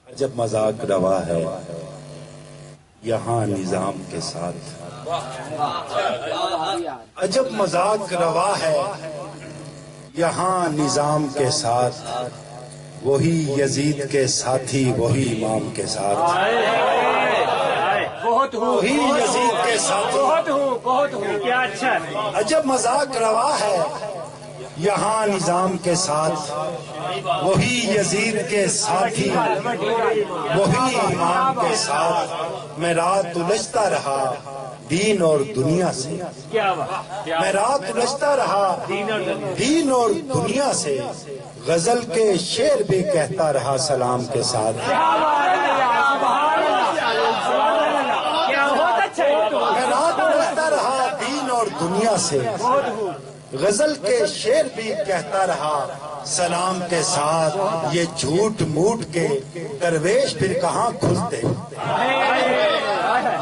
जब मजाक रवा है यहाँ निजाम के साथ, अजब मजाक रवा है यहाँ निजाम के साथ, वही यजीद के साथी वही इमाम के साथ, वही यजीद के साथी बहुत हूँ क्या अच्छा। अजब मजाक रवा है यहाँ निजाम के साथ, वही यजीद के साथी वही इमाम के साथ। मैं रात उलझता रहा दीन और दुनिया से, मैं रात उलझता रहा दीन और दुनिया से, गजल के शेर भी कहता रहा सलाम के साथ। मैं रात उलझता रहा दीन और दुनिया से, गजल के शेर भी कहता रहा सलाम के साथ। ये झूठ मूठ के दरवेश फिर कहाँ खुलते,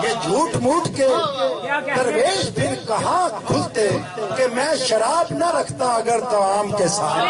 ये झूठ मूठ के दरवेश फिर कहाँ खुलते, कि मैं शराब न रखता अगर तो आम के साथ।